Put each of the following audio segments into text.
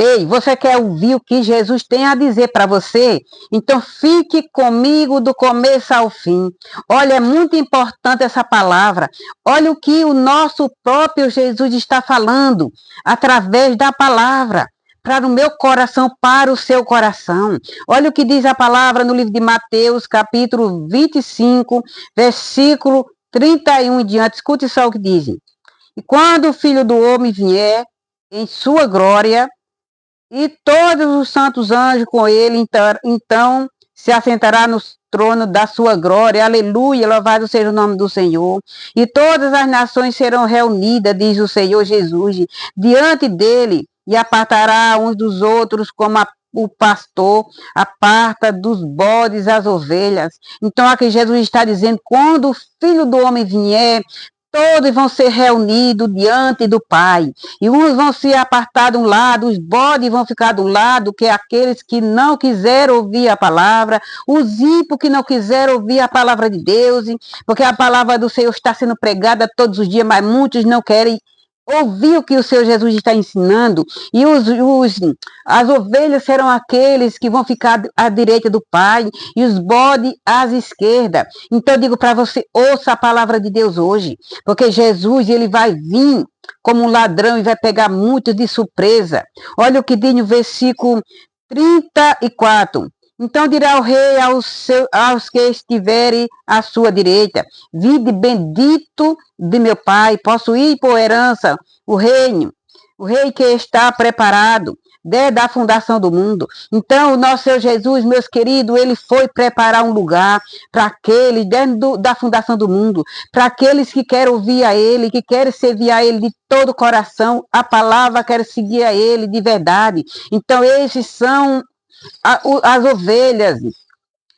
Ei, você quer ouvir o que Jesus tem a dizer para você? Então fique comigo do começo ao fim. Olha, é muito importante essa palavra. Olha o que o nosso próprio Jesus está falando através da palavra. Para o meu coração, para o seu coração. Olha o que diz a palavra no livro de Mateus, capítulo 25, versículo 31 em diante. Escute só o que dizem. E quando o Filho do Homem vier em sua glória, e todos os santos anjos com ele, então se assentará no trono da sua glória. Aleluia, louvado seja o nome do Senhor. E todas as nações serão reunidas, diz o Senhor Jesus, diante dele, e apartará uns dos outros como o pastor aparta dos bodes as ovelhas. Então aqui Jesus está dizendo, quando o Filho do Homem vier, todos vão ser reunidos diante do Pai. E uns vão se apartar de um lado, os bodes vão ficar do lado, que é aqueles que não quiseram ouvir a palavra, os ímpios que não quiseram ouvir a palavra de Deus, porque a palavra do Senhor está sendo pregada todos os dias, mas muitos não querem ouvir o que o Senhor Jesus está ensinando, e as ovelhas serão aqueles que vão ficar à direita do Pai, e os bodes à esquerda. Então eu digo para você, ouça a palavra de Deus hoje, porque Jesus ele vai vir como um ladrão e vai pegar muitos de surpresa. Olha o que diz no versículo 34. Então dirá o rei aos que estiverem à sua direita, vinde bendito de meu Pai, possuí por herança o reino, o rei que está preparado desde a fundação do mundo. Então o nosso Senhor Jesus, meus queridos, ele foi preparar um lugar para aqueles dentro da fundação do mundo, para aqueles que querem ouvir a ele, que querem servir a ele de todo o coração, a palavra quer seguir a ele de verdade. Então esses são as ovelhas,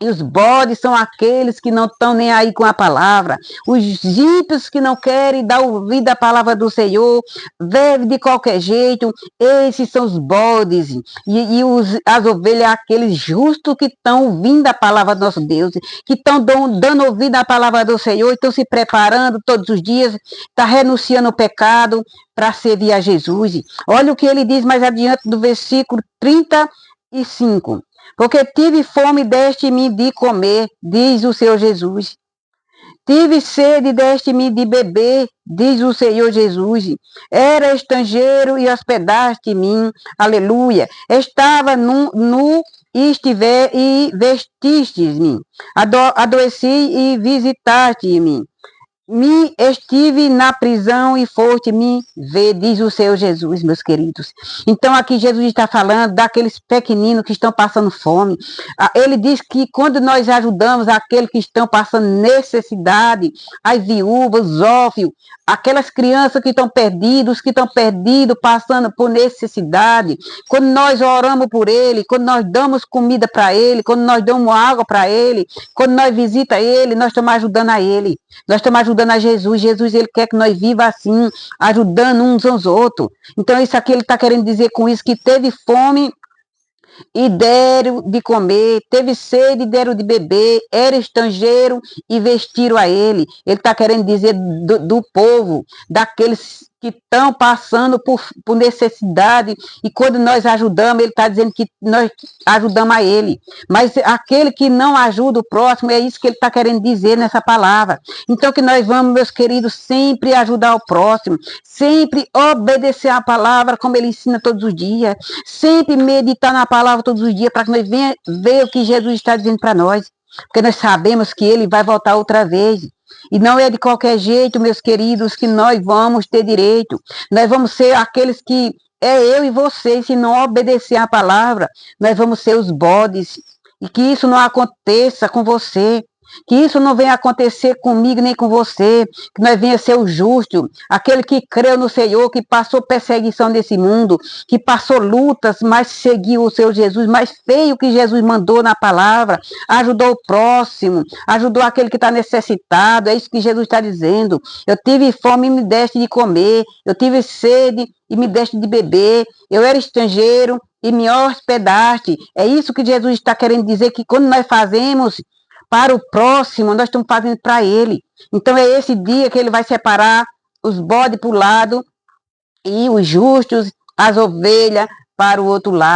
e os bodes são aqueles que não estão nem aí com a palavra. Os ímpios que não querem dar ouvido à palavra do Senhor, vivem de qualquer jeito. Esses são os bodes. As ovelhas, aqueles justos que estão ouvindo a palavra do nosso Deus, que estão dando ouvido à palavra do Senhor, estão se preparando todos os dias, estão renunciando ao pecado para servir a Jesus. Olha o que ele diz mais adiante do versículo 35. Porque tive fome, deste-me de comer, diz o Senhor Jesus. Tive sede, deste-me de beber, diz o Senhor Jesus. Era estrangeiro e hospedaste-me, aleluia. Estava nu e vestiste-me. Adoeci e visitaste-me. Estive na prisão e foste me ver, diz o Senhor Jesus, meus queridos. Então aqui Jesus está falando daqueles pequeninos que estão passando fome. Ele diz que quando nós ajudamos aqueles que estão passando necessidade, as viúvas, os órfãos, aquelas crianças que estão perdidos, passando por necessidade, quando nós oramos por ele, quando nós damos comida para ele, quando nós damos água para ele, quando nós visitamos ele, nós estamos ajudando a ele. Nós estamos ajudando a Jesus. Jesus, ele quer que nós vivamos assim, ajudando uns aos outros. Então, isso aqui ele está querendo dizer com isso, que teve fome e deram de comer, teve sede e deram de beber, era estrangeiro e vestiram a ele. Ele está querendo dizer do povo, daqueles que estão passando por necessidade, e quando nós ajudamos, ele está dizendo que nós ajudamos a ele. Mas aquele que não ajuda o próximo, é isso que ele está querendo dizer nessa palavra. Então que nós vamos, meus queridos, sempre ajudar o próximo, sempre obedecer a palavra como ele ensina todos os dias, sempre meditar na palavra todos os dias, para que nós venhamos ver o que Jesus está dizendo para nós, porque nós sabemos que ele vai voltar outra vez. E não é de qualquer jeito, meus queridos, que nós vamos ter direito. Nós vamos ser aqueles que é eu e você, se não obedecer a palavra, nós vamos ser os bodes. E que isso não aconteça com você. Que isso não venha acontecer comigo nem com você, que nós venha ser o justo, aquele que creu no Senhor, que passou perseguição nesse mundo, que passou lutas, mas seguiu o seu Jesus, mas fez o que Jesus mandou na palavra, ajudou o próximo, ajudou aquele que está necessitado, é isso que Jesus está dizendo. Eu tive fome e me deste de comer, eu tive sede e me deste de beber, eu era estrangeiro e me hospedaste. É isso que Jesus está querendo dizer, que quando nós fazemos para o próximo, nós estamos fazendo para ele. Então é esse dia que ele vai separar os bodes para o lado e os justos, as ovelhas, para o outro lado.